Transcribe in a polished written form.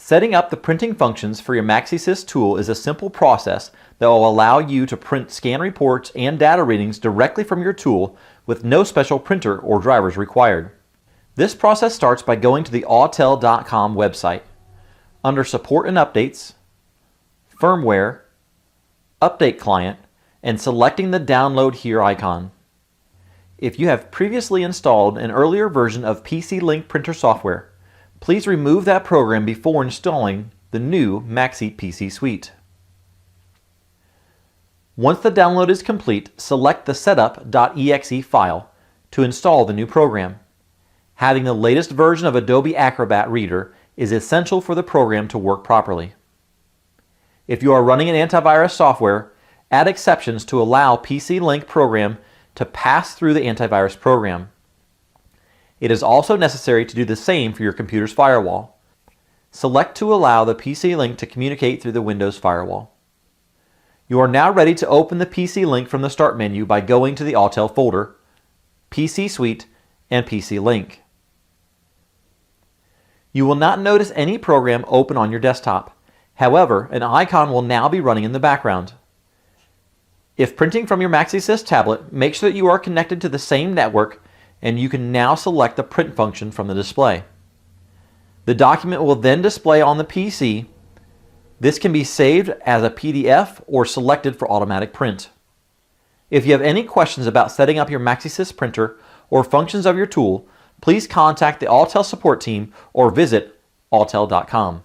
Setting up the printing functions for your Maxi tool is a simple process that will allow you to print scan reports and data readings directly from your tool with no special printer or drivers required. This process starts by going to the AutelDiag.com website. Under Support and Updates, Firmware, Update Client, and selecting the Download Here icon. If you have previously installed an earlier version of PC Link printer software, please remove that program before installing the new Maxi PC Suite. Once the download is complete, select the setup.exe file to install the new program. Having the latest version of Adobe Acrobat Reader is essential for the program to work properly. If you are running an antivirus software, add exceptions to allow PC Link program to pass through the antivirus program. It is also necessary to do the same for your computer's firewall. Select to allow the PC Link to communicate through the Windows firewall. You are now ready to open the PC Link from the Start menu by going to the Autel folder, PC Suite, and PC Link. You will not notice any program open on your desktop. However, an icon will now be running in the background. If printing from your Maxi tablet, make sure that you are connected to the same network, and you can now select the print function from the display. The document will then display on the PC. This can be saved as a PDF or selected for automatic print. If you have any questions about setting up your Maxi printer or functions of your tool, please contact the Autel support team or visit autel.com.